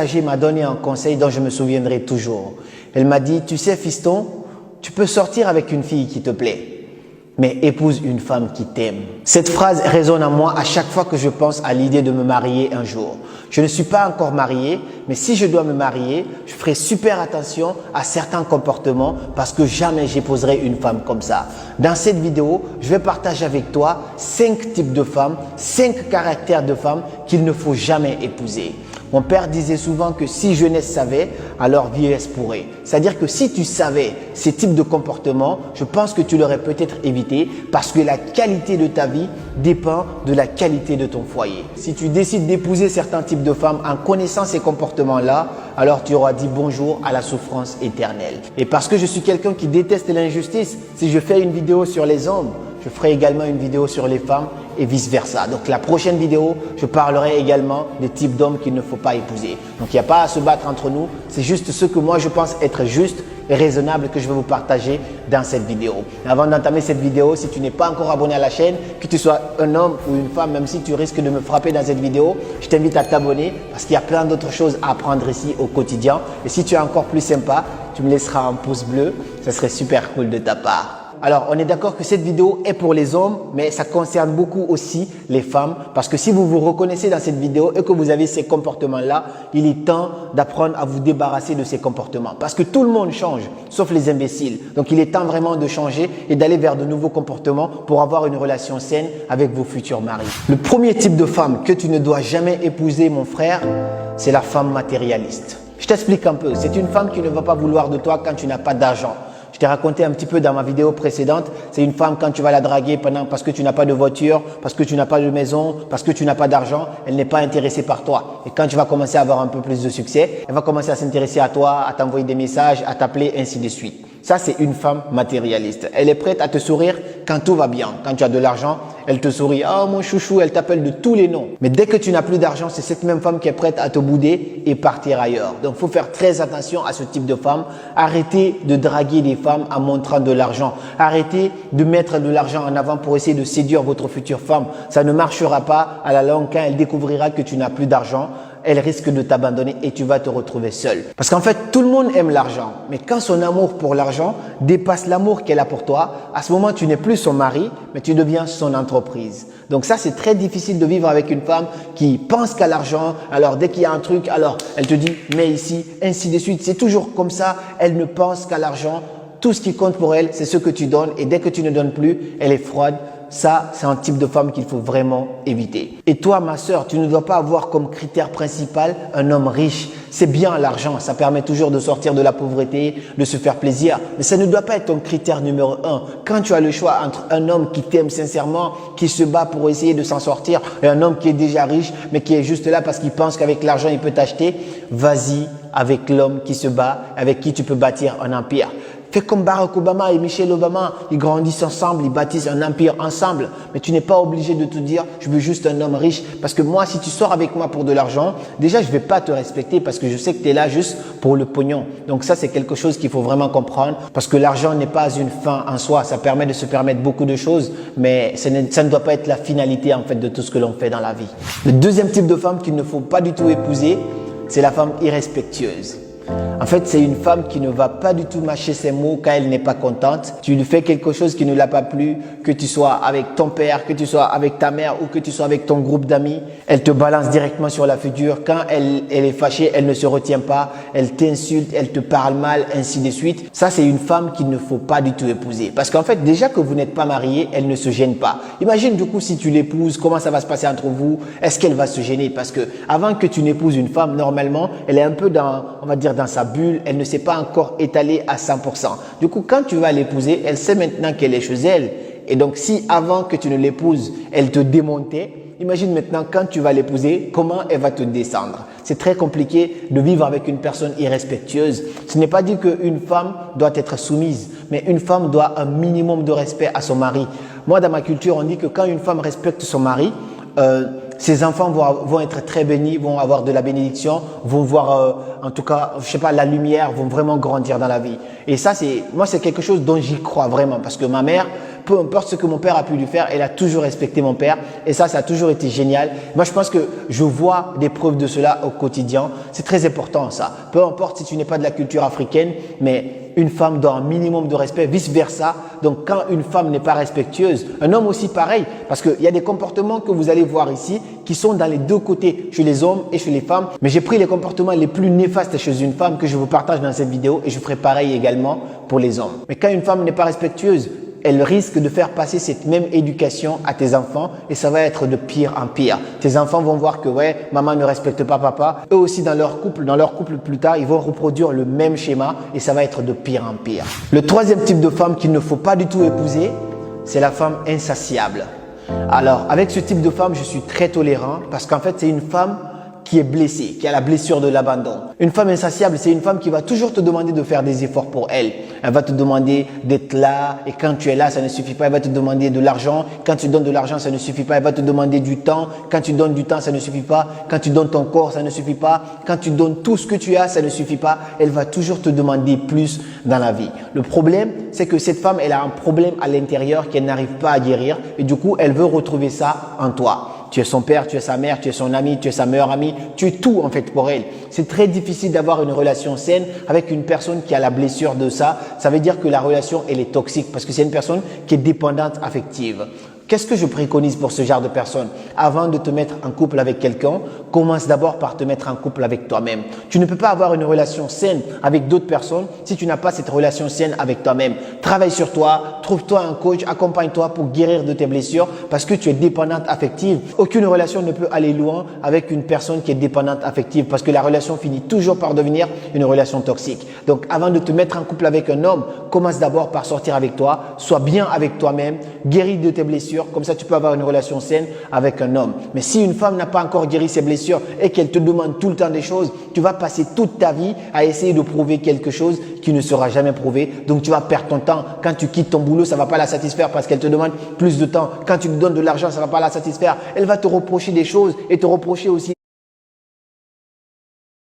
Âgée m'a donné un conseil dont je me souviendrai toujours. Elle m'a dit, tu sais fiston, tu peux sortir avec une fille qui te plaît, mais épouse une femme qui t'aime. Cette phrase résonne en moi à chaque fois que je pense à l'idée de me marier un jour. Je ne suis pas encore marié, mais si je dois me marier, je ferai super attention à certains comportements parce que jamais j'épouserai une femme comme ça. Dans cette vidéo, je vais partager avec toi 5 types de femmes, 5 caractères de femmes qu'il ne faut jamais épouser. Mon père disait souvent que si jeunesse savait, alors vieillesse pourrait. C'est-à-dire que si tu savais ces types de comportements, je pense que tu l'aurais peut-être évité parce que la qualité de ta vie dépend de la qualité de ton foyer. Si tu décides d'épouser certains types de femmes en connaissant ces comportements-là, alors tu auras dit bonjour à la souffrance éternelle. Et parce que je suis quelqu'un qui déteste l'injustice, si je fais une vidéo sur les hommes, je ferai également une vidéo sur les femmes et vice-versa. Donc la prochaine vidéo, je parlerai également des types d'hommes qu'il ne faut pas épouser. Donc il n'y a pas à se battre entre nous, c'est juste ce que moi je pense être juste et raisonnable que je vais vous partager dans cette vidéo. Et avant d'entamer cette vidéo, si tu n'es pas encore abonné à la chaîne, que tu sois un homme ou une femme, même si tu risques de me frapper dans cette vidéo, je t'invite à t'abonner parce qu'il y a plein d'autres choses à apprendre ici au quotidien. Et si tu es encore plus sympa, tu me laisseras un pouce bleu, ça serait super cool de ta part. Alors, on est d'accord que cette vidéo est pour les hommes, mais ça concerne beaucoup aussi les femmes parce que si vous vous reconnaissez dans cette vidéo et que vous avez ces comportements-là, il est temps d'apprendre à vous débarrasser de ces comportements parce que tout le monde change, sauf les imbéciles. Donc, il est temps vraiment de changer et d'aller vers de nouveaux comportements pour avoir une relation saine avec vos futurs maris. Le premier type de femme que tu ne dois jamais épouser, mon frère, c'est la femme matérialiste. Je t'explique un peu. C'est une femme qui ne va pas vouloir de toi quand tu n'as pas d'argent. Je t'ai raconté un petit peu dans ma vidéo précédente, c'est une femme quand tu vas la draguer parce que tu n'as pas de voiture, parce que tu n'as pas de maison, parce que tu n'as pas d'argent, elle n'est pas intéressée par toi. Et quand tu vas commencer à avoir un peu plus de succès, elle va commencer à s'intéresser à toi, à t'envoyer des messages, à t'appeler, ainsi de suite. Ça, c'est une femme matérialiste. Elle est prête à te sourire quand tout va bien. Quand tu as de l'argent, elle te sourit. « Oh mon chouchou », elle t'appelle de tous les noms. Mais dès que tu n'as plus d'argent, c'est cette même femme qui est prête à te bouder et partir ailleurs. Donc, il faut faire très attention à ce type de femme. Arrêtez de draguer des femmes en montrant de l'argent. Arrêtez de mettre de l'argent en avant pour essayer de séduire votre future femme. Ça ne marchera pas à la longue quand elle découvrira que tu n'as plus d'argent. Elle risque de t'abandonner et tu vas te retrouver seul. Parce qu'en fait, tout le monde aime l'argent. Mais quand son amour pour l'argent dépasse l'amour qu'elle a pour toi, à ce moment, tu n'es plus son mari, mais tu deviens son entreprise. Donc ça, c'est très difficile de vivre avec une femme qui pense qu'à l'argent. Alors, dès qu'il y a un truc, alors elle te dit « mets ici », ainsi de suite. C'est toujours comme ça. Elle ne pense qu'à l'argent. Tout ce qui compte pour elle, c'est ce que tu donnes. Et dès que tu ne donnes plus, elle est froide. Ça, c'est un type de femme qu'il faut vraiment éviter. Et toi, ma sœur, tu ne dois pas avoir comme critère principal un homme riche. C'est bien l'argent, ça permet toujours de sortir de la pauvreté, de se faire plaisir. Mais ça ne doit pas être ton critère numéro 1. Quand tu as le choix entre un homme qui t'aime sincèrement, qui se bat pour essayer de s'en sortir, et un homme qui est déjà riche, mais qui est juste là parce qu'il pense qu'avec l'argent, il peut t'acheter, vas-y avec l'homme qui se bat, avec qui tu peux bâtir un empire. Fais comme Barack Obama et Michelle Obama, ils grandissent ensemble, ils bâtissent un empire ensemble. Mais tu n'es pas obligé de te dire, je veux juste un homme riche. Parce que moi, si tu sors avec moi pour de l'argent, déjà, je ne vais pas te respecter parce que je sais que tu es là juste pour le pognon. Donc ça, c'est quelque chose qu'il faut vraiment comprendre parce que l'argent n'est pas une fin en soi. Ça permet de se permettre beaucoup de choses, mais ça ne doit pas être la finalité en fait de tout ce que l'on fait dans la vie. Le deuxième type de femme qu'il ne faut pas du tout épouser, c'est la femme irrespectueuse. En fait, c'est une femme qui ne va pas du tout mâcher ses mots quand elle n'est pas contente. Tu lui fais quelque chose qui ne l'a pas plu, que tu sois avec ton père, que tu sois avec ta mère ou que tu sois avec ton groupe d'amis. Elle te balance directement sur la figure. Quand elle est fâchée, elle ne se retient pas. Elle t'insulte, elle te parle mal, ainsi de suite. Ça, c'est une femme qu'il ne faut pas du tout épouser. Parce qu'en fait, déjà que vous n'êtes pas mariés, elle ne se gêne pas. Imagine du coup si tu l'épouses, comment ça va se passer entre vous? Est-ce qu'elle va se gêner? Parce que avant que tu n'épouses une femme, normalement, elle est un peu on va dire dans sa bulle, elle ne s'est pas encore étalée à 100%. Du coup, quand tu vas l'épouser, elle sait maintenant qu'elle est chez elle. Et donc, si avant que tu ne l'épouses, elle te démontait, imagine maintenant quand tu vas l'épouser, comment elle va te descendre. C'est très compliqué de vivre avec une personne irrespectueuse. Ce n'est pas dit qu'une femme doit être soumise, mais une femme doit un minimum de respect à son mari. Moi, dans ma culture, on dit que quand une femme respecte son mari, ses enfants vont être très bénis, vont avoir de la bénédiction, vont voir en tout cas, je sais pas, la lumière, vont vraiment grandir dans la vie. Et ça, moi, c'est quelque chose dont j'y crois vraiment parce que ma mère peu importe ce que mon père a pu lui faire, elle a toujours respecté mon père. Et ça a toujours été génial. Moi, je pense que je vois des preuves de cela au quotidien. C'est très important ça. Peu importe si tu n'es pas de la culture africaine, mais une femme doit un minimum de respect, vice versa. Donc, quand une femme n'est pas respectueuse, un homme aussi pareil, parce qu'il y a des comportements que vous allez voir ici qui sont dans les deux côtés, chez les hommes et chez les femmes. Mais j'ai pris les comportements les plus néfastes chez une femme que je vous partage dans cette vidéo et je ferai pareil également pour les hommes. Mais quand une femme n'est pas respectueuse, elle risque de faire passer cette même éducation à tes enfants et ça va être de pire en pire. Tes enfants vont voir que ouais, maman ne respecte pas papa. Eux aussi dans leur couple plus tard, ils vont reproduire le même schéma et ça va être de pire en pire. Le troisième type de femme qu'il ne faut pas du tout épouser, c'est la femme insatiable. Alors, avec ce type de femme, je suis très tolérant parce qu'en fait, c'est une femme qui est blessée, qui a la blessure de l'abandon. Une femme insatiable, c'est une femme qui va toujours te demander de faire des efforts pour elle. Elle va te demander d'être là et quand tu es là, ça ne suffit pas. Elle va te demander de l'argent. Quand tu donnes de l'argent, ça ne suffit pas. Elle va te demander du temps. Quand tu donnes du temps, ça ne suffit pas. Quand tu donnes ton corps, ça ne suffit pas. Quand tu donnes tout ce que tu as, ça ne suffit pas. Elle va toujours te demander plus dans la vie. Le problème, c'est que cette femme, elle a un problème à l'intérieur qu'elle n'arrive pas à guérir et du coup, elle veut retrouver ça en toi. Tu es son père, tu es sa mère, tu es son ami, tu es sa meilleure amie, tu es tout en fait pour elle. C'est très difficile d'avoir une relation saine avec une personne qui a la blessure de ça. Ça veut dire que la relation, elle est toxique parce que c'est une personne qui est dépendante affective. Qu'est-ce que je préconise pour ce genre de personne? Avant de te mettre en couple avec quelqu'un, commence d'abord par te mettre en couple avec toi-même. Tu ne peux pas avoir une relation saine avec d'autres personnes si tu n'as pas cette relation saine avec toi-même. Travaille sur toi, trouve-toi un coach, accompagne-toi pour guérir de tes blessures parce que tu es dépendante affective. Aucune relation ne peut aller loin avec une personne qui est dépendante affective parce que la relation finit toujours par devenir une relation toxique. Donc, avant de te mettre en couple avec un homme, commence d'abord par sortir avec toi, sois bien avec toi-même, guéris de tes blessures. Comme ça, tu peux avoir une relation saine avec un homme. Mais si une femme n'a pas encore guéri ses blessures et qu'elle te demande tout le temps des choses, tu vas passer toute ta vie à essayer de prouver quelque chose qui ne sera jamais prouvé. Donc, tu vas perdre ton temps. Quand tu quittes ton boulot, ça ne va pas la satisfaire parce qu'elle te demande plus de temps. Quand tu lui donnes de l'argent, ça ne va pas la satisfaire. Elle va te reprocher des choses et te reprocher aussi